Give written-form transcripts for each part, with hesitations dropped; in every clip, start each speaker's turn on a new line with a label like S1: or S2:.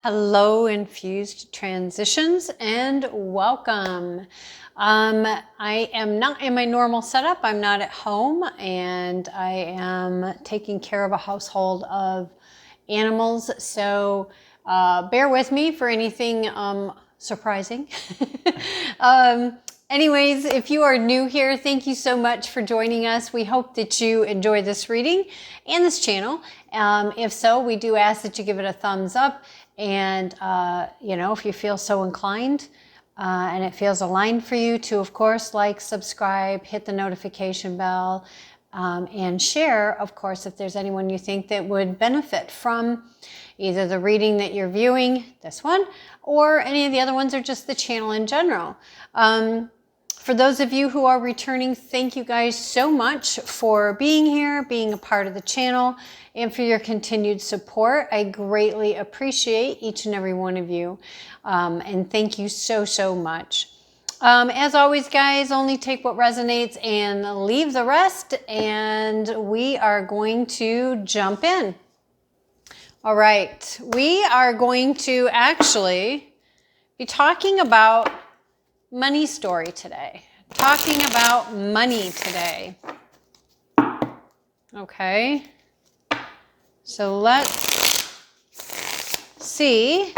S1: Hello, Infused Transitions, and welcome. I am not in my normal setup. I'm not at home, and I am taking care of a household of animals. So bear with me for anything surprising. Anyways, if you are new here, thank you so much for joining us. We hope that you enjoy this reading and this channel. If so, we do ask that you give it a thumbs up. And, if you feel so inclined and it feels aligned for you to, of course, like, subscribe, hit the notification bell, and share, of course, if there's anyone you think that would benefit from either the reading that you're viewing, this one, or any of the other ones, or just the channel in general. For those of you who are returning, thank you guys so much for being here, being a part of the channel, and for your continued support. I greatly appreciate each and every one of you, and thank you so, so much. As always, guys, only take what resonates and leave the rest, and we are going to jump in. All right, we are going to actually be talking about money story today. Talking about money today. Okay. So let's see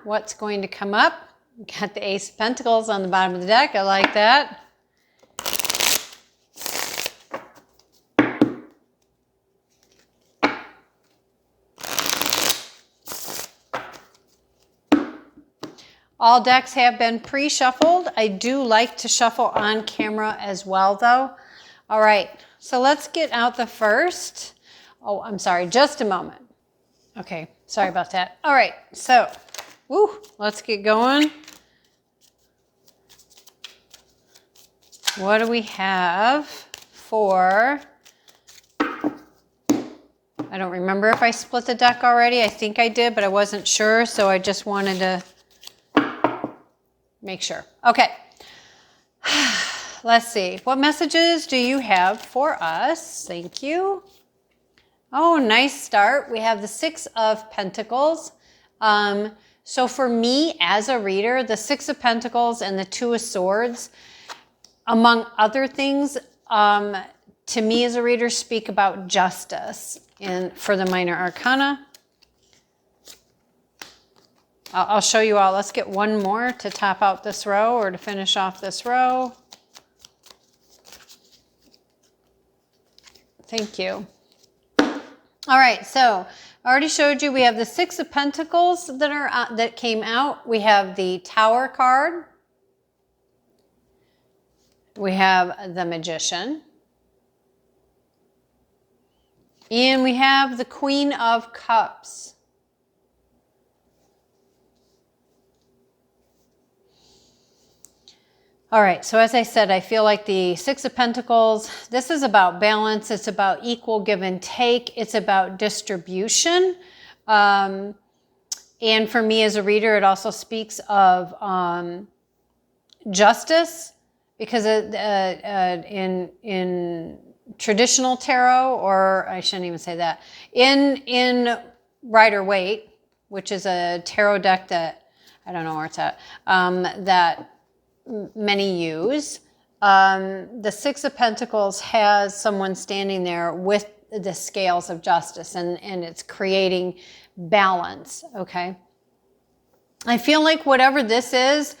S1: what's going to come up. Got the Ace of Pentacles on the bottom of the deck. I like that. All decks have been pre-shuffled. I do like to shuffle on camera as well, though. All right, so let's get out the first. Oh, I'm sorry, just a moment. Okay, sorry about that. All right, so, let's get going. What do we have for... I don't remember if I split the deck already. I think I did, but I wasn't sure, so I just wanted to make sure. Okay. Let's see. What messages do you have for us? Thank you. Oh, nice start. We have the Six of Pentacles. So for me as a reader, the Six of Pentacles and the Two of Swords, among other things, to me as a reader, speak about justice for the minor arcana. I'll show you all. Let's get one more to top out this row or to finish off this row. Thank you. All right, so I already showed you we have the Six of Pentacles that came out. We have the Tower card. We have the Magician. And we have the Queen of Cups. All right, so as I said, I feel like the Six of Pentacles, this is about balance. It's about equal give and take. It's about distribution. And for me as a reader, it also speaks of justice, because in traditional tarot, or I shouldn't even say that, in Rider-Waite, which is a tarot deck that, I don't know where it's at, that many use. The Six of Pentacles has someone standing there with the scales of justice, and it's creating balance, okay? I feel like whatever this is,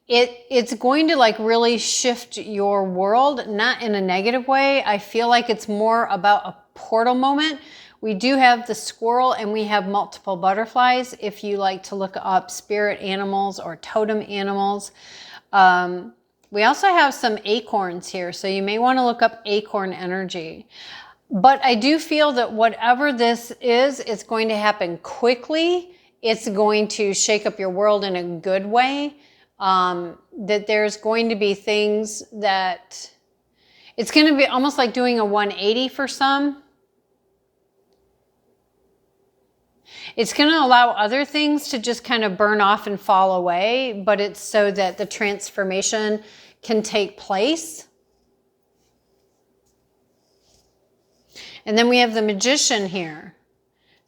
S1: it's going to like really shift your world, not in a negative way. I feel like it's more about a portal moment. We do have the squirrel and we have multiple butterflies if you like to look up spirit animals or totem animals. We also have some acorns here, so you may want to look up acorn energy. But I do feel that whatever this is, it's going to happen quickly. It's going to shake up your world in a good way. That there's going to be things that... It's going to be almost like doing a 180 for some. It's going to allow other things to just kind of burn off and fall away, but it's so that the transformation can take place. And then we have the Magician here.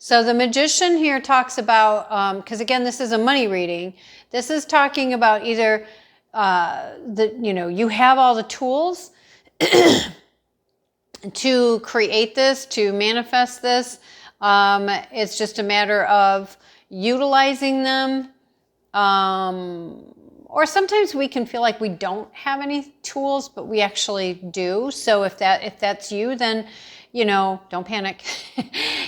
S1: So the Magician here talks about, because again, this is a money reading. This is talking about either, you have all the tools to create this, to manifest this. It's just a matter of utilizing them. Or sometimes we can feel like we don't have any tools, but we actually do. So if that's you, then, don't panic.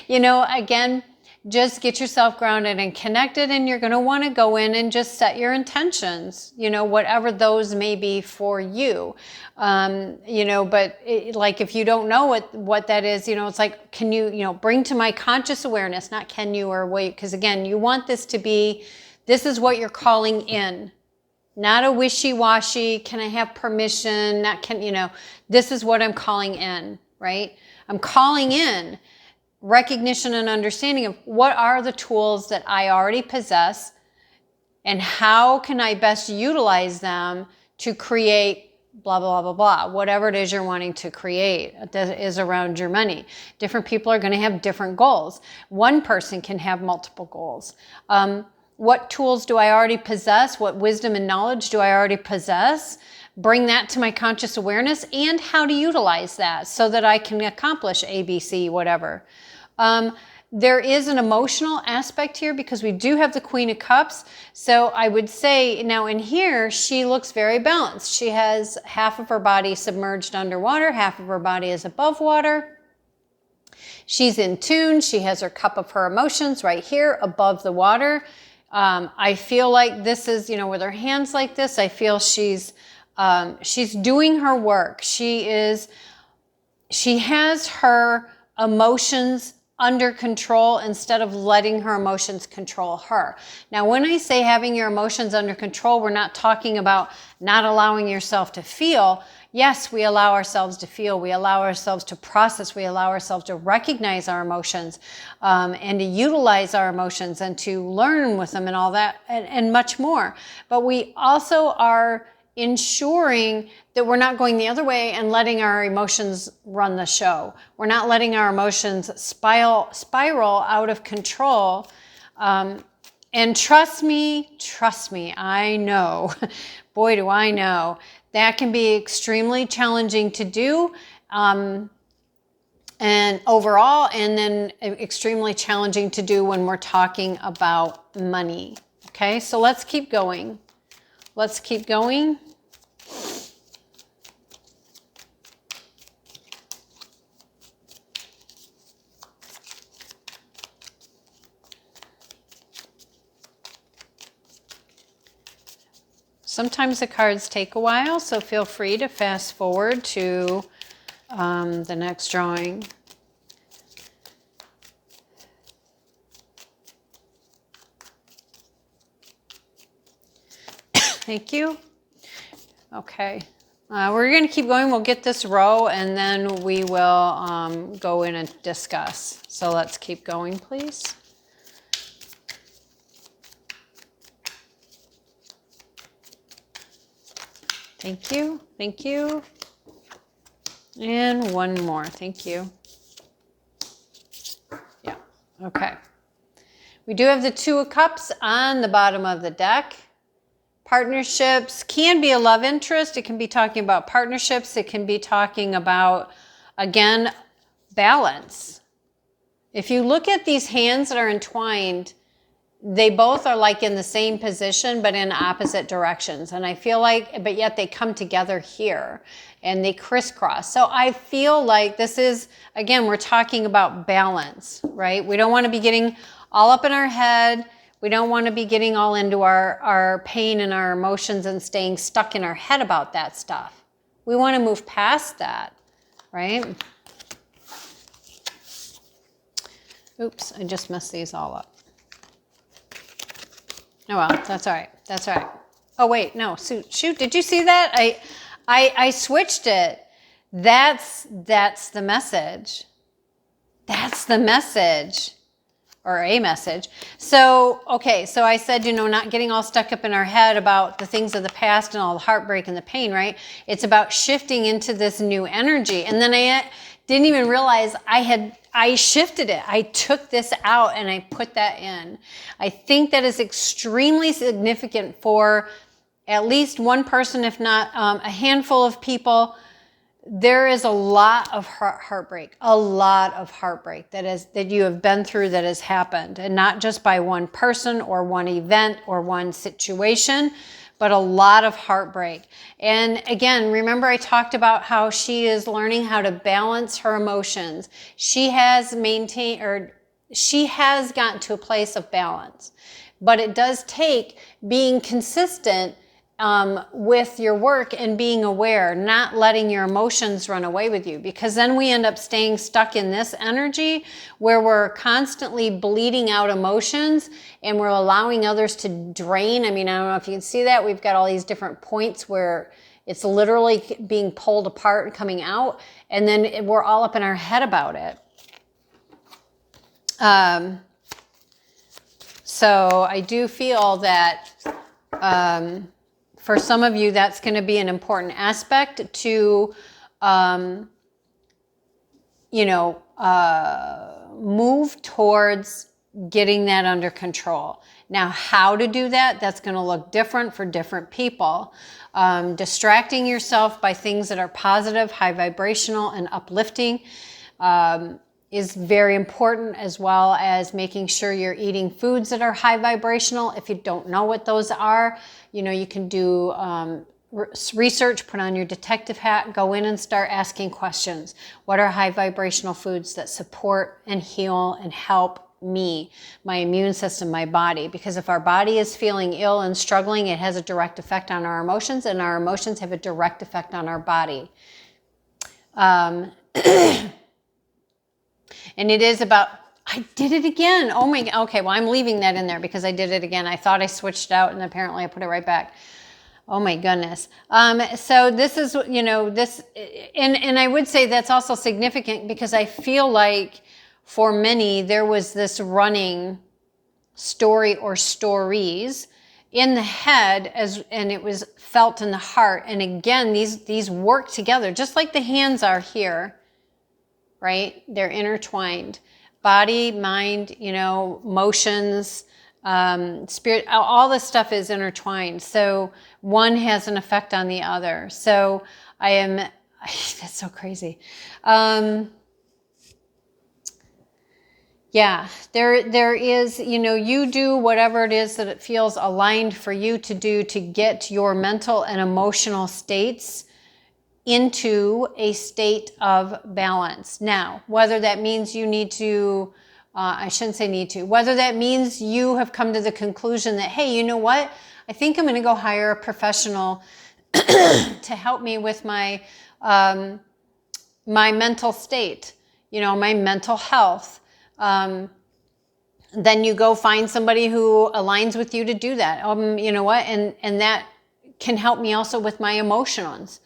S1: Again, just get yourself grounded and connected, and you're going to want to go in and just set your intentions, whatever those may be for you. But like if you don't know what that is, it's like, can you, bring to my conscious awareness, not can you or wait, because again, you want this to be, this is what you're calling in. Not a wishy-washy, can I have permission, not can, this is what I'm calling in, right? I'm calling in recognition and understanding of what are the tools that I already possess and how can I best utilize them to create blah, blah, blah, blah, whatever it is you're wanting to create that is around your money. Different people are going to have different goals. One person can have multiple goals. What tools do I already possess? What wisdom and knowledge do I already possess? Bring that to my conscious awareness and how to utilize that so that I can accomplish A, B, C, whatever. There is an emotional aspect here because we do have the Queen of Cups. So I would say now in here, she looks very balanced. She has half of her body submerged underwater, half of her body is above water. She's in tune. She has her cup of her emotions right here above the water. I feel like this is, with her hands like this, I feel she's doing her work. She has her emotions under control instead of letting her emotions control her. Now, when I say having your emotions under control, we're not talking about not allowing yourself to feel. Yes, we allow ourselves to feel. We allow ourselves to process. We allow ourselves to recognize our emotions and to utilize our emotions and to learn with them and all that and much more. But we also are ensuring that we're not going the other way and letting our emotions run the show. We're not letting our emotions spiral out of control. And trust me, I know, boy, do I know, that can be extremely challenging to do. And overall, and then extremely challenging to do when we're talking about money. Okay, so let's keep going. Let's keep going. Sometimes the cards take a while, so feel free to fast forward to the next drawing. Thank you. Okay, we're going to keep going. We'll get this row and then we will go in and discuss. So let's keep going, please. Thank you. Thank you. And one more. Thank you. Yeah. Okay. We do have the Two of Cups on the bottom of the deck. Partnerships can be a love interest. It can be talking about partnerships. It can be talking about, again, balance. If you look at these hands that are entwined, they both are like in the same position, but in opposite directions. And I feel like, but yet they come together here and they crisscross. So I feel like this is, again, we're talking about balance, right? We don't want to be getting all up in our head. We don't want to be getting all into our pain and our emotions and staying stuck in our head about that stuff. We want to move past that, right? Oops, I just messed these all up. Oh well, that's all right. That's all right. Oh wait, no, shoot, did you see that? I switched it. That's the message. That's the message. Or a message. So, okay, so I said, not getting all stuck up in our head about the things of the past and all the heartbreak and the pain, right? It's about shifting into this new energy. And then didn't even realize I shifted it. I took this out and I put that in. I think that is extremely significant for at least one person, if not a handful of people. There is a lot of heartbreak that you have been through, that has happened, and not just by one person or one event or one situation, but a lot of heartbreak. And again, remember I talked about how she is learning how to balance her emotions. She has gotten to a place of balance, but it does take being consistent with your work and being aware, not letting your emotions run away with you, because then we end up staying stuck in this energy where we're constantly bleeding out emotions and we're allowing others to drain. I mean, I don't know if you can see that. We've got all these different points where it's literally being pulled apart and coming out, and then we're all up in our head about it. So I do feel that for some of you, that's going to be an important aspect to, move towards getting that under control. Now, how to do that, that's going to look different for different people. Distracting yourself by things that are positive, high vibrational, and uplifting is very important, as well as making sure you're eating foods that are high vibrational. If you don't know what those are, you can do research, put on your detective hat, go in and start asking questions. What are high vibrational foods that support and heal and help me, my immune system, my body? Because if our body is feeling ill and struggling, it has a direct effect on our emotions, and our emotions have a direct effect on our body. And it is about, I did it again. Oh my, okay, well, I'm leaving that in there because I did it again. I thought I switched out and apparently I put it right back. Oh my goodness. So this is, this, and I would say that's also significant because I feel like for many, there was this running story or stories in the head and it was felt in the heart. And again, these work together, just like the hands are here, right? They're intertwined. Body, mind, emotions, spirit, all this stuff is intertwined. So one has an effect on the other. So that's so crazy. Yeah, there is, you do whatever it is that it feels aligned for you to do to get your mental and emotional states into a state of balance. Now, whether that means you need to, I shouldn't say need to, whether that means you have come to the conclusion that, hey, you know what? I think I'm going to go hire a professional to help me with my mental state, my mental health. Then you go find somebody who aligns with you to do that. You know what? And that can help me also with my emotions.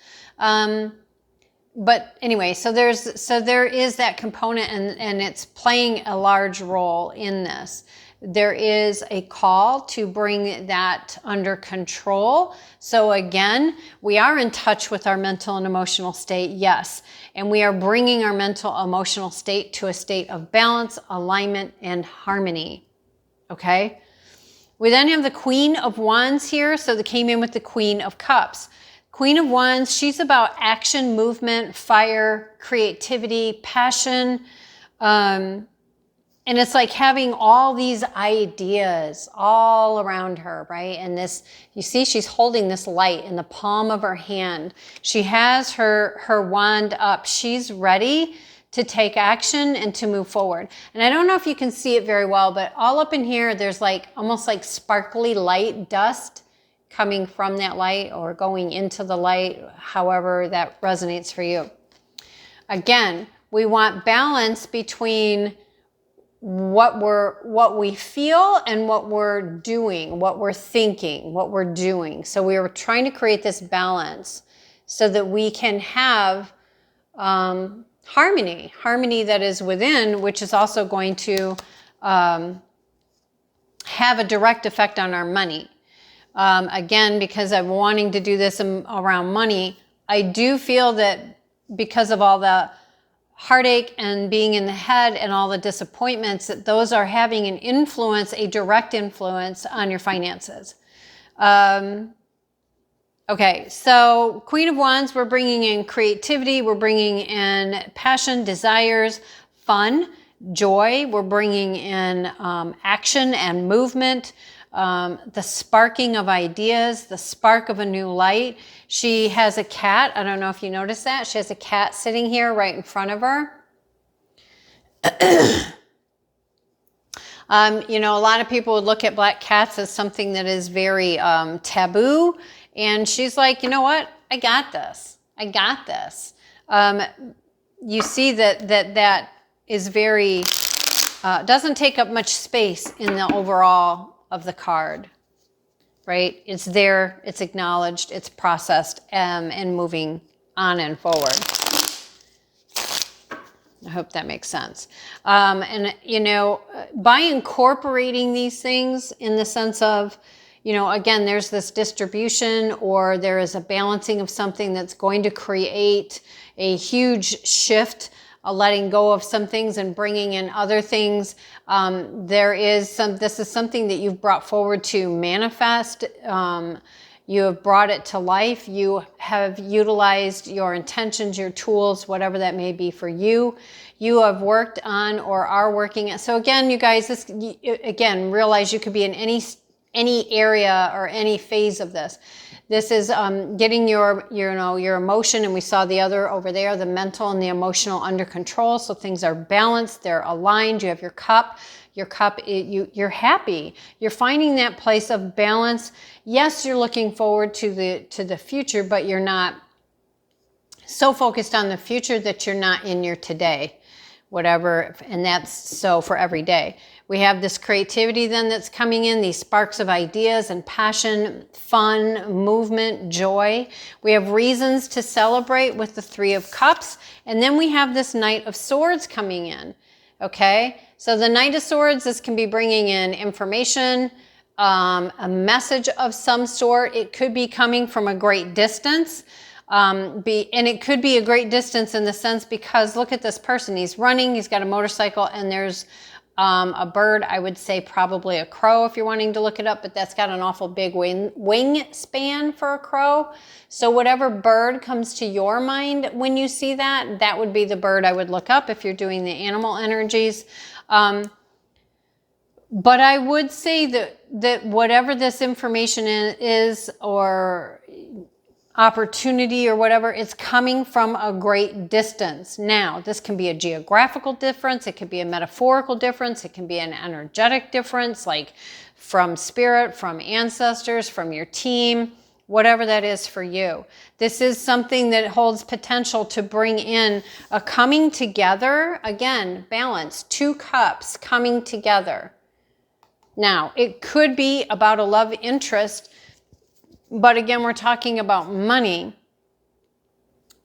S1: But anyway, so there is that component and it's playing a large role in this. There is a call to bring that under control. So again, we are in touch with our mental and emotional state, yes. And we are bringing our mental emotional state to a state of balance, alignment, and harmony. Okay? We then have the Queen of Wands here. So they came in with the Queen of Cups. Queen of Wands, she's about action, movement, fire, creativity, passion. And it's like having all these ideas all around her, right? And this, you see, she's holding this light in the palm of her hand. She has her wand up. She's ready to take action and to move forward. And I don't know if you can see it very well, but all up in here, there's like almost like sparkly light dust coming from that light or going into the light, however that resonates for you. Again, we want balance between what we feel and what we're doing, what we're thinking, what we're doing. So we are trying to create this balance so that we can have harmony that is within, which is also going to have a direct effect on our money. Again, because I'm wanting to do this around money, I do feel that because of all the heartache and being in the head and all the disappointments, that those are having an influence, a direct influence on your finances. Okay, so Queen of Wands, we're bringing in creativity, we're bringing in passion, desires, fun, joy, we're bringing in action and movement, the sparking of ideas, the spark of a new light. She has a cat. I don't know if you noticed that. She has a cat sitting here right in front of her. You know, a lot of people would look at black cats as something that is very taboo. And she's like, you know what? I got this. I got this. You see that is very, doesn't take up much space in the overall of the card, right? It's there, it's acknowledged, it's processed, and moving on and forward. I hope that makes sense. And, you know, by incorporating these things in the sense of, you know, again, there's this distribution, or there is a balancing of something that's going to create a huge shift, a letting go of some things and bringing in other things. This is something that you've brought forward to manifest. You have brought it to life. You have utilized your intentions, your tools, whatever that may be for you. You have worked on or are working. So again, you guys, again, realize you could be in any area or any phase of this. This is getting your emotion, and we saw the other over there, the mental and the emotional, under control. So things are balanced, they're aligned. You have your cup. Your cup, you're happy. You're finding that place of balance. Yes, you're looking forward to the future, but you're not so focused on the future that you're not in your today, whatever. And that's so for every day. We have this creativity then that's coming in, these sparks of ideas and passion, fun, movement, joy. We have reasons to celebrate with the Three of Cups. And then we have this Knight of Swords coming in. Okay, so the Knight of Swords, this can be bringing in information, a message of some sort. It could be coming from a great distance, and it could be a great distance in the sense because look at this person. He's running, he's got a motorcycle, and there's a bird. I would say probably a crow if you're wanting to look it up, but that's got an awful big wingspan for a crow. So whatever bird comes to your mind when you see that, that would be the bird I would look up if you're doing the animal energies. But I would say that whatever this information is or opportunity or whatever, it's coming from a great distance. Now, this can be a geographical difference. It could be a metaphorical difference. It can be an energetic difference, like from spirit, from ancestors, from your team, whatever that is for you. This is something that holds potential to bring in a coming together. Again, balance, two cups coming together. Now, it could be about a love interest, but again, we're talking about money.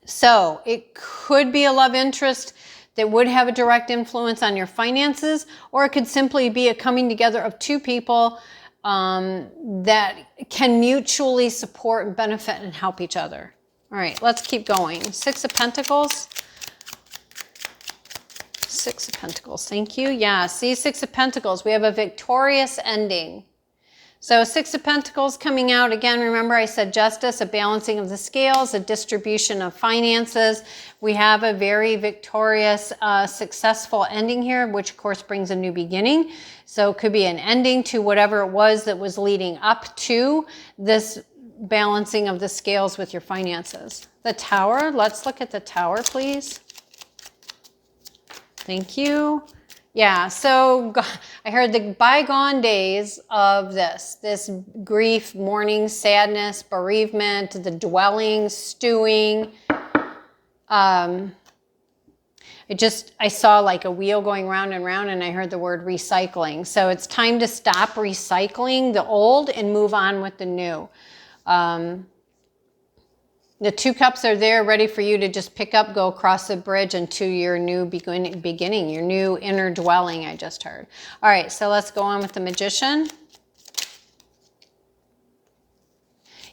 S1: So it could be a love interest that would have a direct influence on your finances, or it could simply be a coming together of two people that can mutually support and benefit and help each other. All right, let's keep going. Six of Pentacles. Six of Pentacles, thank you. Yeah, see, Six of Pentacles, we have a victorious ending. So Six of Pentacles coming out, again, remember I said justice, a balancing of the scales, a distribution of finances. We have a very victorious, successful ending here, which of course brings a new beginning. So it could be an ending to whatever it was that was leading up to this balancing of the scales with your finances. The Tower, let's look at the Tower, please. Thank you. Yeah, so I heard the bygone days of this grief, mourning, sadness, bereavement, the dwelling, stewing. I saw like a wheel going round and round, and I heard the word recycling. So it's time to stop recycling the old and move on with the new. The two cups are there ready for you to just pick up, go across the bridge into your new beginning, your new inner dwelling, I just heard. All right, so let's go on with the Magician.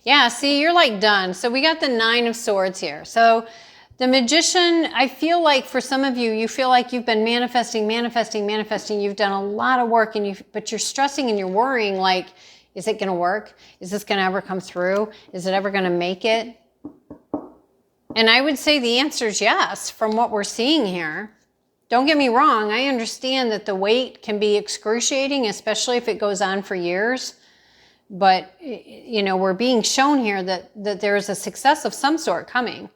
S1: Yeah, see, you're like done. So we got the Nine of Swords here. So The Magician, I feel like for some of you, you feel like you've been manifesting. You've done a lot of work, but you're stressing and you're worrying like, is it going to work? Is this going to ever come through? Is it ever going to make it? And I would say the answer is yes, from what we're seeing here. Don't get me wrong. I understand that the wait can be excruciating, especially if it goes on for years. But, you know, we're being shown here that there is a success of some sort coming.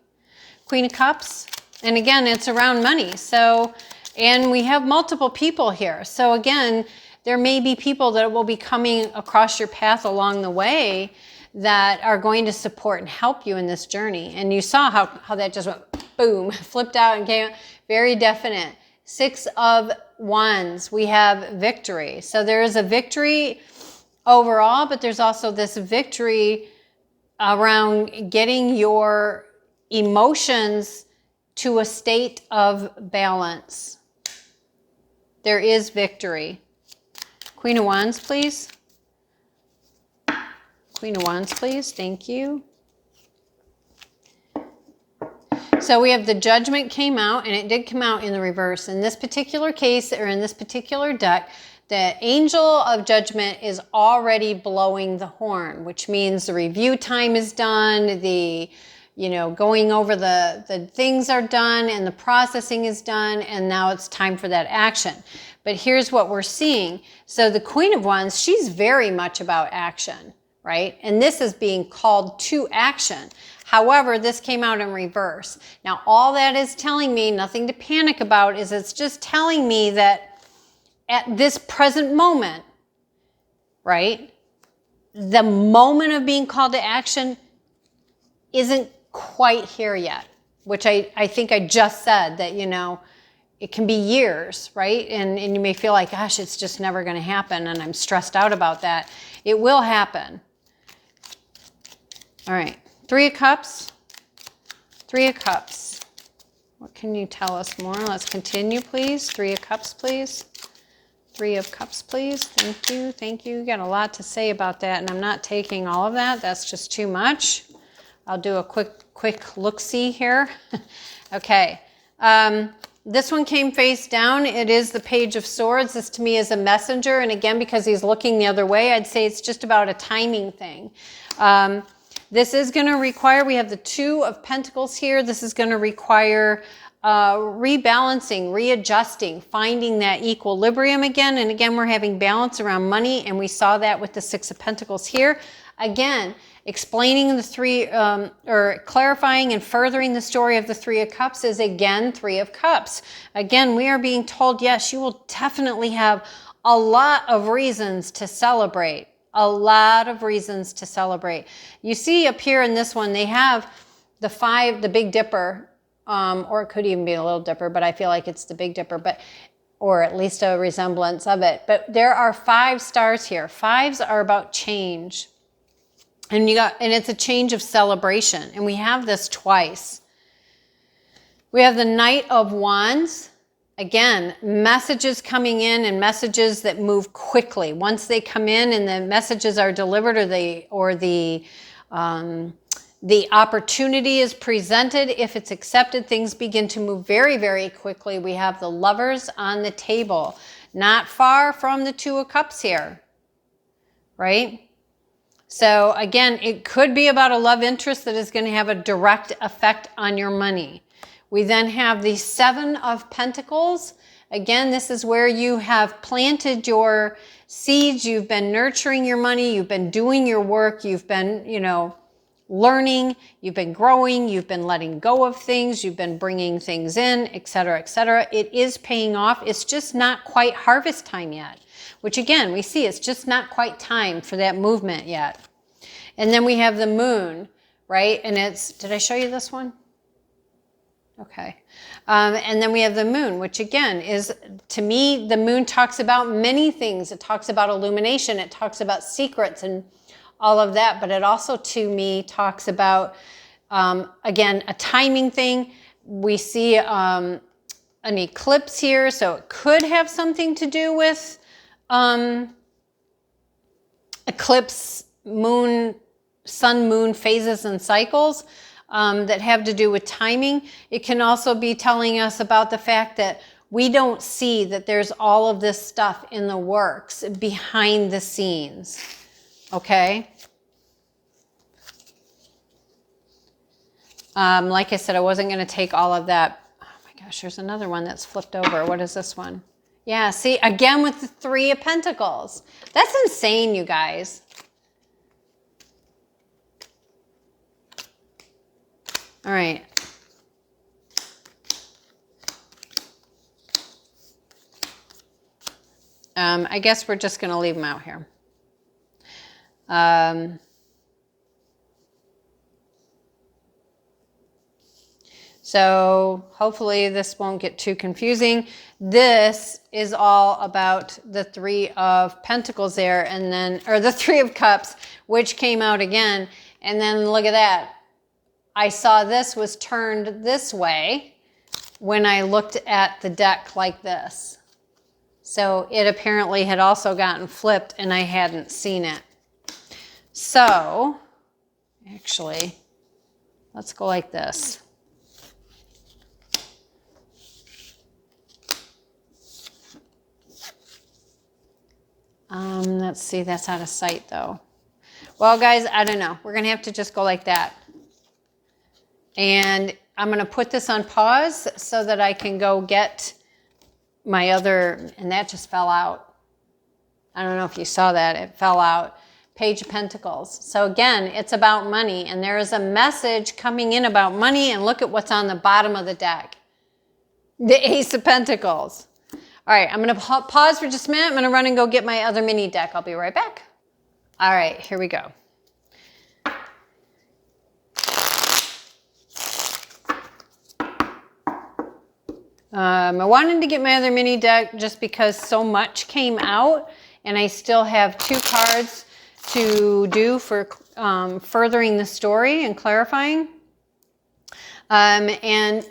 S1: Queen of Cups. And again, it's around money. So, and we have multiple people here. So again, there may be people that will be coming across your path along the way that are going to support and help you in this journey. And you saw how that just went boom, flipped out and came out. Very definite. 6 of Wands. We have victory. So there is a victory overall, but there's also this victory around getting your emotions to a state of balance. There is victory. Queen of Wands, please. Queen of Wands, please. Thank you. So we have the Judgment came out, and it did come out in the reverse. In this particular case, or in this particular deck, the Angel of Judgment is already blowing the horn, which means the review time is done, going over the things are done, and the processing is done, and now it's time for that action. But here's what we're seeing. So the Queen of Wands, she's very much about action, right? And this is being called to action. However, this came out in reverse. Now, all that is telling me, nothing to panic about, is it's just telling me that at this present moment, right, the moment of being called to action isn't quite here yet, which I think I just said that, it can be years, right? And you may feel like, gosh, it's just never going to happen, and I'm stressed out about that. It will happen. All right. 3 of Cups. 3 of Cups. What can you tell us more? Let's continue, please. 3 of Cups, please. 3 of Cups, please. Thank you. Thank you. You got a lot to say about that, and I'm not taking all of that. That's just too much. I'll do a quick look-see here. Okay. This one came face down. It is the Page of Swords. This to me is a messenger. And again, because he's looking the other way, I'd say it's just about a timing thing. This is going to require, we have the 2 of Pentacles here. This is going to require rebalancing, readjusting, finding that equilibrium again. And again, we're having balance around money. And we saw that with the 6 of Pentacles here. Again, explaining the 3, or clarifying and furthering the story of the 3 of Cups is again 3 of Cups. Again, we are being told, yes, you will definitely have a lot of reasons to celebrate. A lot of reasons to celebrate. You see up here in this one, they have the 5, the Big Dipper, or it could even be a Little Dipper, but I feel like it's the Big Dipper, or at least a resemblance of it. But there are 5 stars here. 5s are about change. And it's a change of celebration. And we have this twice. We have the Knight of Wands. Again, messages coming in, and messages that move quickly. Once they come in and the messages are delivered, or the opportunity is presented, if it's accepted, things begin to move very, very quickly. We have the Lovers on the table. Not far from the 2 of Cups here, right? So again, it could be about a love interest that is going to have a direct effect on your money. We then have the 7 of Pentacles. Again, this is where you have planted your seeds. You've been nurturing your money. You've been doing your work. You've been, learning. You've been growing. You've been letting go of things. You've been bringing things in, etc., etc. It is paying off. It's just not quite harvest time yet, which again, we see it's just not quite time for that movement yet. And then we have the Moon, right? And did I show you this one? Okay. And then we have the Moon, which again is, to me, the Moon talks about many things. It talks about illumination. It talks about secrets and all of that. But it also, to me, talks about, again, a timing thing. We see an eclipse here. So it could have something to do with eclipse, moon, sun, moon phases and cycles. that have to do with timing. It can also be telling us about the fact that we don't see that there's all of this stuff in the works behind the scenes. Okay? Like I said, I wasn't going to take all of that. Oh my gosh, there's another one that's flipped over. What is this one? Yeah, see, again with the Three of Pentacles. That's insane, you guys. All right. I guess we're just going to leave them out here. So hopefully this won't get too confusing. This is all about the Three of Pentacles there, and then, or the Three of Cups, which came out again. And then look at that. I saw this was turned this way when I looked at the deck like this. So it apparently had also gotten flipped and I hadn't seen it. So, actually, let's go like this. Let's see, that's out of sight though. Well, guys, I don't know. We're going to have to just go like that. And I'm going to put this on pause so that I can go get my other, and that just fell out. I don't know if you saw that. It fell out. Page of Pentacles. So again, it's about money, and there is a message coming in about money, and look at what's on the bottom of the deck. The Ace of Pentacles. All right, I'm going to pause for just a minute. I'm going to run and go get my other mini deck. I'll be right back. All right, here we go. I wanted to get my other mini deck just because so much came out, and I still have 2 cards to do for furthering the story and clarifying. And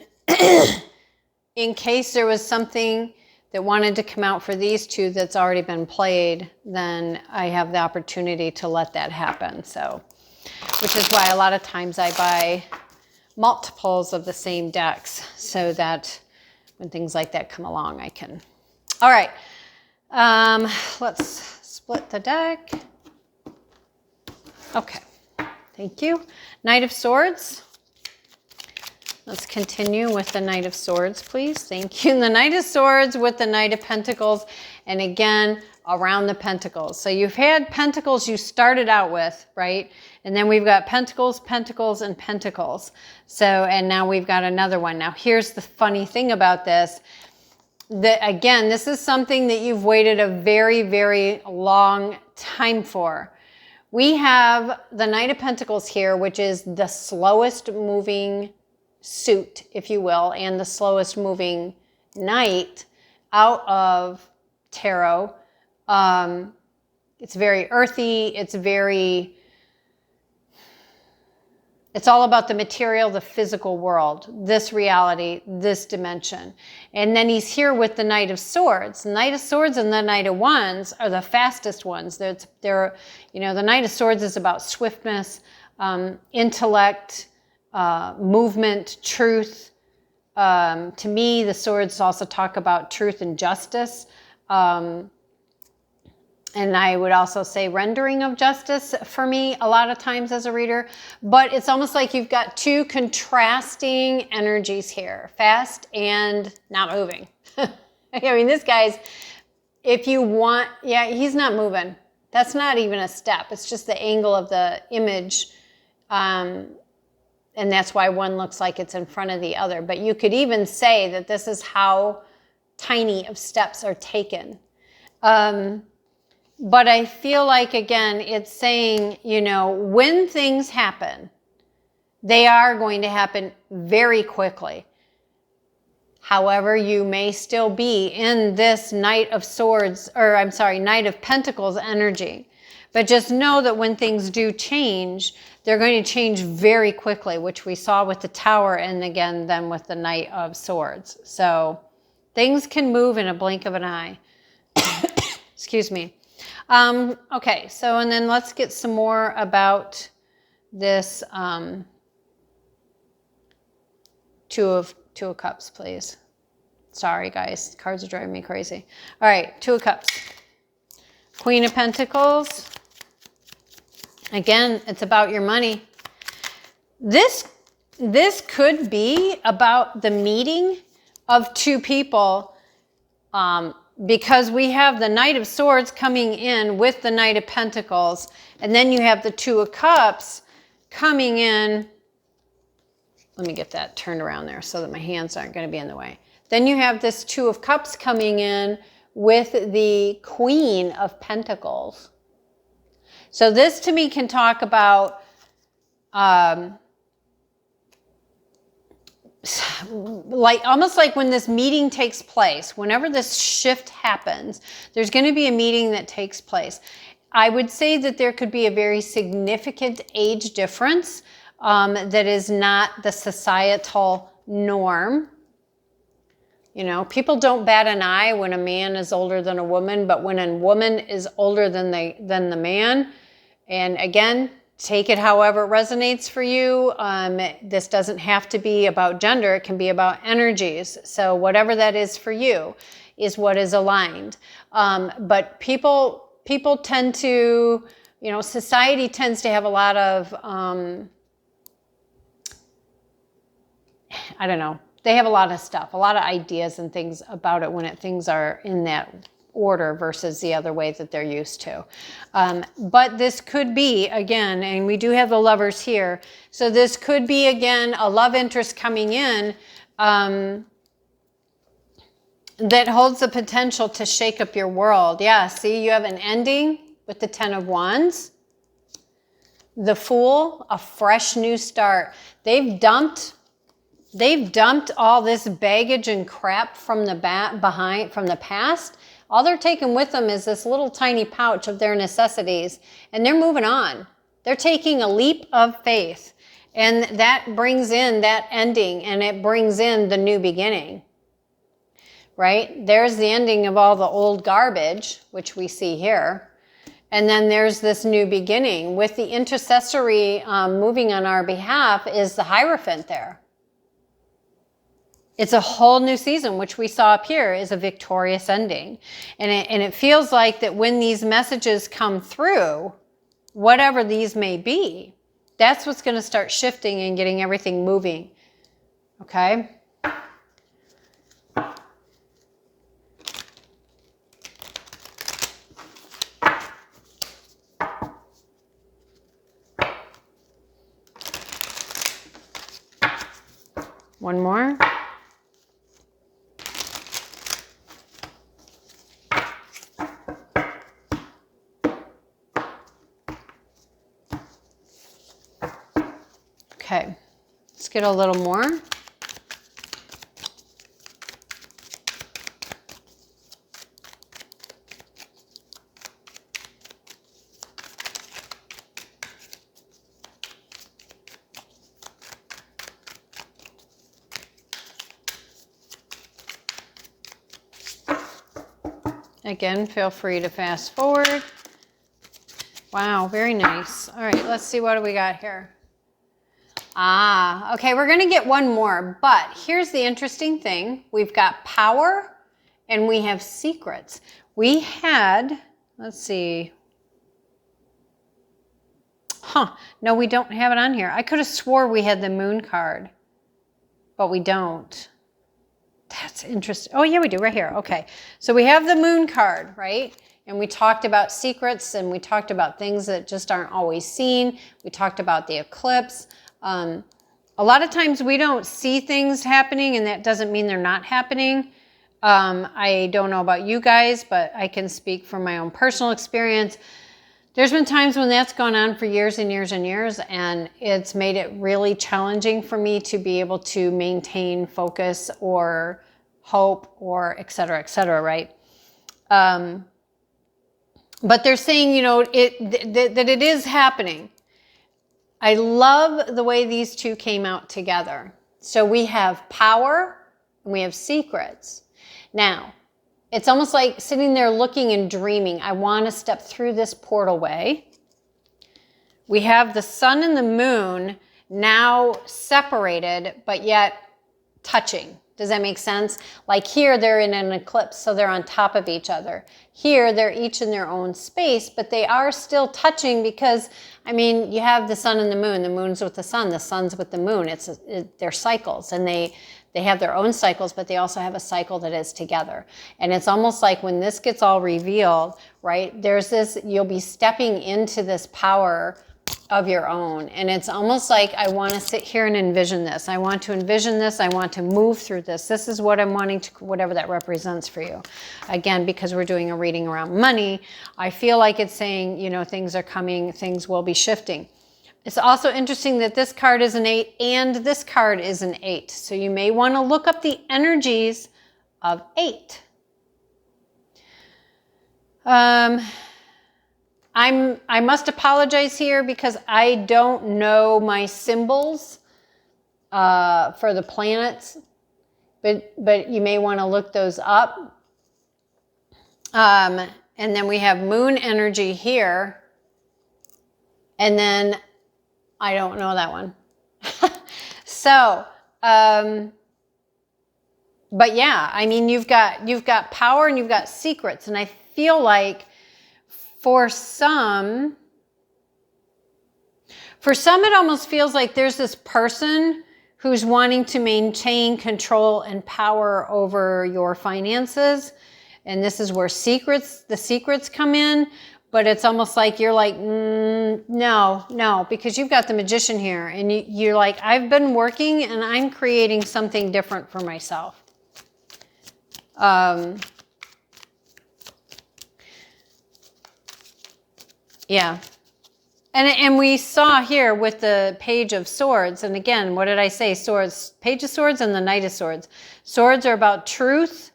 S1: in case there was something that wanted to come out for these 2 that's already been played, then I have the opportunity to let that happen. So, which is why a lot of times I buy multiples of the same decks so that when things like that come along, I can. All right, let's split the deck. Okay, thank you. Knight of Swords. Let's continue with the Knight of Swords, please. Thank you. And the Knight of Swords with the Knight of Pentacles, and again, around the Pentacles. So you've had Pentacles you started out with, right? And then we've got Pentacles, Pentacles, and Pentacles. So, and now we've got another one. Now, here's the funny thing about this. Again, this is something that you've waited a very, very long time for. We have the Knight of Pentacles here, which is the slowest moving suit, if you will, and the slowest moving knight out of tarot. It's very earthy. It's all about the material, the physical world, this reality, this dimension. And then he's here with the Knight of Swords. The Knight of Swords and the Knight of Wands are the fastest ones. They're you know, the Knight of Swords is about swiftness, intellect, movement, truth. To me, the swords also talk about truth and justice. And I would also say rendering of justice for me a lot of times as a reader. But it's almost like you've got 2 contrasting energies here. Fast and not moving. I mean, this guy's, if you want, yeah, he's not moving. That's not even a step. It's just the angle of the image. And that's why one looks like it's in front of the other. But you could even say that this is how tiny of steps are taken. But I feel like, again, it's saying, you know, when things happen, they are going to happen very quickly. However, you may still be in this Knight of Swords, or I'm sorry, Knight of Pentacles energy. But just know that when things do change, they're going to change very quickly, which we saw with the Tower and again, then with the Knight of Swords. So things can move in a blink of an eye. Excuse me. Okay, so and then let's get some more about this Two of Cups, please. Sorry, guys. Cards are driving me crazy. All right, Two of Cups. Queen of Pentacles. Again, it's about your money. This could be about the meeting of two people, because we have the Knight of Swords coming in with the Knight of Pentacles, and then you have the Two of Cups coming in. Let me get that turned around there so that my hands aren't going to be in the way. Then you have this Two of Cups coming in with the Queen of Pentacles. So this to me can talk about like almost like when this meeting takes place, whenever this shift happens, there's going to be a meeting that takes place. I would say that there could be a very significant age difference that is not the societal norm. You know, people don't bat an eye when a man is older than a woman, but when a woman is older than the man, and again, take it however it resonates for you. This doesn't have to be about gender. It can be about energies. So whatever that is for you is what is aligned. But people tend to, you know, society tends to have a lot of, I don't know. They have a lot of stuff, a lot of ideas and things about it when things are in that order versus the other way that they're used to. But this could be, again, and we do have the Lovers here, so this could be, again, a love interest coming in that holds the potential to shake up your world. Yeah, see, you have an ending with the Ten of Wands. The Fool, a fresh new start. They've dumped all this baggage and crap from the past. All they're taking with them is this little tiny pouch of their necessities, and they're moving on. They're taking a leap of faith, and that brings in that ending, and it brings in the new beginning, right? There's the ending of all the old garbage, which we see here, and then there's this new beginning. With the intercessory moving on our behalf is the Hierophant there. It's a whole new season, which we saw up here is a victorious ending. And it feels like that when these messages come through, whatever these may be, that's what's going to start shifting and getting everything moving. Okay? One more. Okay, let's get a little more. Again, feel free to fast forward. Wow, very nice. All right, let's see what do we got here. Okay, we're going to get one more, but here's the interesting thing. We've got Power and we have Secrets. We had, let's see. No, we don't have it on here. I could have swore we had the Moon card, but we don't. That's interesting. Oh, yeah, we do right here. Okay, so we have the Moon card, right? And we talked about secrets, and we talked about things that just aren't always seen. We talked about the eclipse. A lot of times we don't see things happening, and that doesn't mean they're not happening. I don't know about you guys, but I can speak from my own personal experience. There's been times when that's gone on for years and years and years, and it's made it really challenging for me to be able to maintain focus or hope or et cetera, right? But they're saying, you know, that it is happening. I love the way these two came out together. So we have Power and we have Secrets. Now, it's almost like sitting there looking and dreaming. I want to step through this portal way. We have the Sun and the Moon now separated, but yet touching. Does that make sense? Like here, they're in an eclipse, so they're on top of each other. Here, they're each in their own space, but they are still touching because, I mean, you have the sun and the moon. The moon's with the sun's with the moon. They're cycles, and they have their own cycles, but they also have a cycle that is together. And it's almost like when this gets all revealed, right, there's this, you'll be stepping into this power of your own. And it's almost like I want to sit here and envision this. I want to envision this. I want to move through this. This is what I'm wanting to, whatever that represents for you. Again, because we're doing a reading around money, I feel like it's saying, you know, things are coming, things will be shifting. It's also interesting that this card is an 8 and this card is an 8. So you may want to look up the energies of 8. I must apologize here because I don't know my symbols for the planets, but you may want to look those up. And then we have moon energy here, and then I don't know that one. So, but yeah, I mean, you've got power and you've got secrets, and I feel like for some it almost feels like there's this person who's wanting to maintain control and power over your finances. And this is where the secrets come in. But it's almost like you're like, no, because you've got the Magician here. And you're like, I've been working and I'm creating something different for myself. Yeah. And we saw here with the Page of Swords, and again, what did I say? Swords, Page of Swords and the Knight of Swords. Swords are about truth,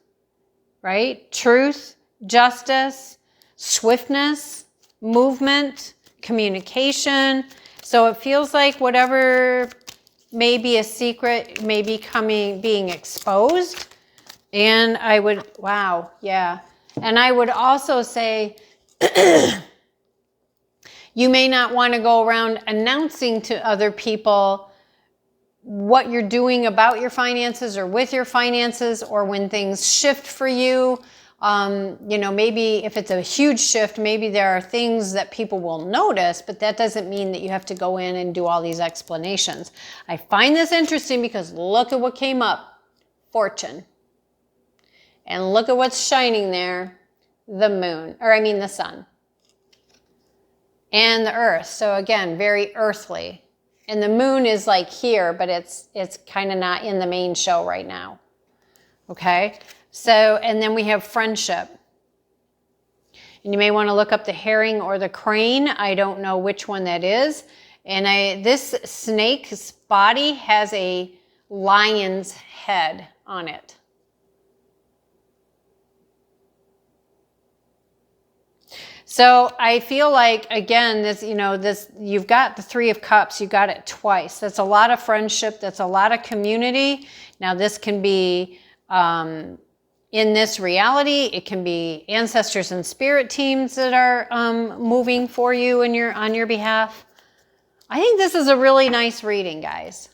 S1: right? Truth, justice, swiftness, movement, communication. So it feels like whatever may be a secret may be being exposed. And I would, wow, yeah. And I would also say, you may not want to go around announcing to other people what you're doing about your finances or with your finances, or when things shift for you. You know, maybe if it's a huge shift, maybe there are things that people will notice, but that doesn't mean that you have to go in and do all these explanations. I find this interesting because look at what came up. Fortune. And look at what's shining there. The moon, or I mean the sun. And the earth. So again, very earthly. And the moon is like here, but it's kind of not in the main show right now. Okay? So, and then we have friendship. And you may want to look up the herring or the crane. I don't know which one that is. And this snake's body has a lion's head on it. So I feel like, again, you've got the Three of Cups, you got it twice. That's a lot of friendship. That's a lot of community. Now this can be in this reality. It can be ancestors and spirit teams that are moving for you and on your behalf. I think this is a really nice reading, guys.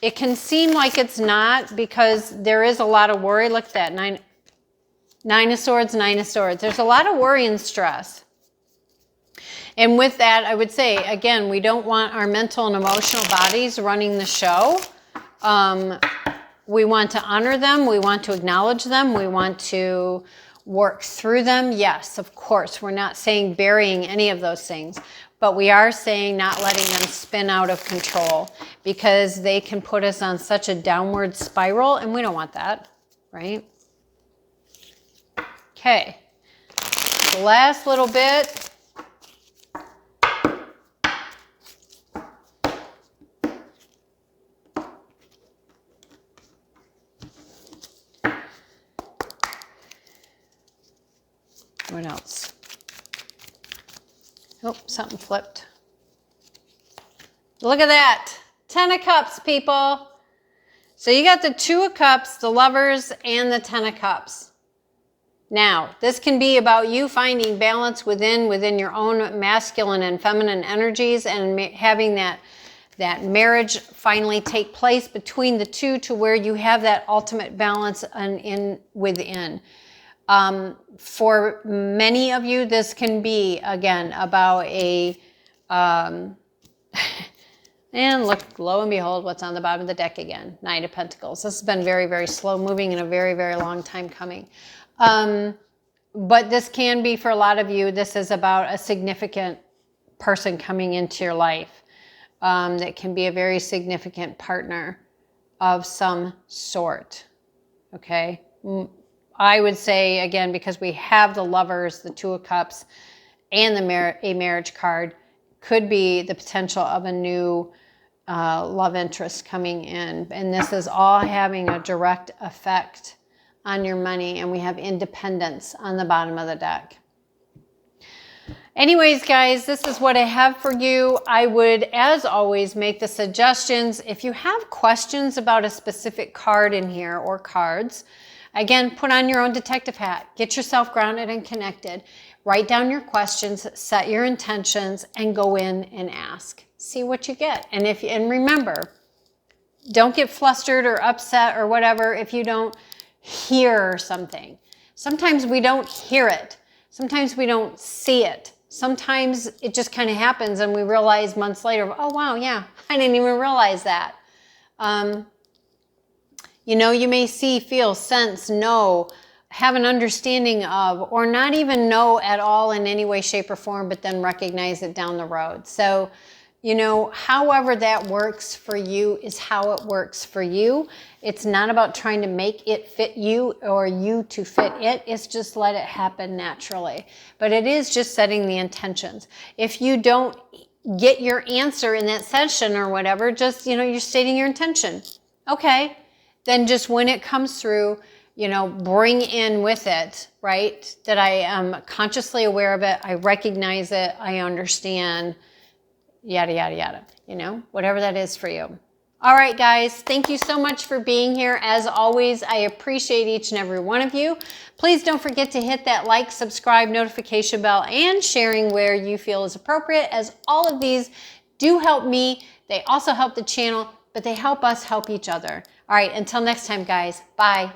S1: It can seem like it's not because there is a lot of worry. Look at that, Nine of Swords, Nine of Swords. There's a lot of worry and stress. And with that, I would say, again, we don't want our mental and emotional bodies running the show. We want to honor them. We want to acknowledge them. We want to work through them. Yes, of course. We're not saying burying any of those things. But we are saying not letting them spin out of control, because they can put us on such a downward spiral, and we don't want that, right? Okay, the last little bit. What else? Oh, something flipped. Look at that. 10 of Cups, people. So you got the Two of Cups, the Lovers, and the 10 of Cups. Now, this can be about you finding balance within your own masculine and feminine energies, and having that that marriage finally take place between the two to where you have that ultimate balance within. For many of you, this can be, again, about a, and look, lo and behold, what's on the bottom of the deck again? Knight of Pentacles. This has been very, very slow moving and a very, very long time coming. But this can be, for a lot of you, this is about a significant person coming into your life. That can be a very significant partner of some sort, okay? I would say, again, because we have the Lovers, the Two of Cups, and a marriage card, could be the potential of a new love interest coming in. And this is all having a direct effect on your money. And we have Independence on the bottom of the deck. Anyways, guys, this is what I have for you. I would, as always, make the suggestions. If you have questions about a specific card in here or cards, again, put on your own detective hat. Get yourself grounded and connected. Write down your questions, set your intentions, and go in and ask. See what you get. And remember, don't get flustered or upset or whatever if you don't hear something. Sometimes we don't hear it. Sometimes we don't see it. Sometimes it just kind of happens and we realize months later, oh, wow, yeah, I didn't even realize that. You know, you may see, feel, sense, know, have an understanding of, or not even know at all in any way, shape, or form, but then recognize it down the road. So, you know, however that works for you is how it works for you. It's not about trying to make it fit you or you to fit it. It's just let it happen naturally. But it is just setting the intentions. If you don't get your answer in that session or whatever, just, you know, you're stating your intention. Okay. Then just when it comes through, you know, bring in with it, right? That I am consciously aware of it. I recognize it. I understand. Yada, yada, yada, you know, whatever that is for you. All right, guys, thank you so much for being here. As always, I appreciate each and every one of you. Please don't forget to hit that like, subscribe, notification bell, and sharing where you feel is appropriate, as all of these do help me. They also help the channel, but they help us help each other. All right, until next time, guys, bye.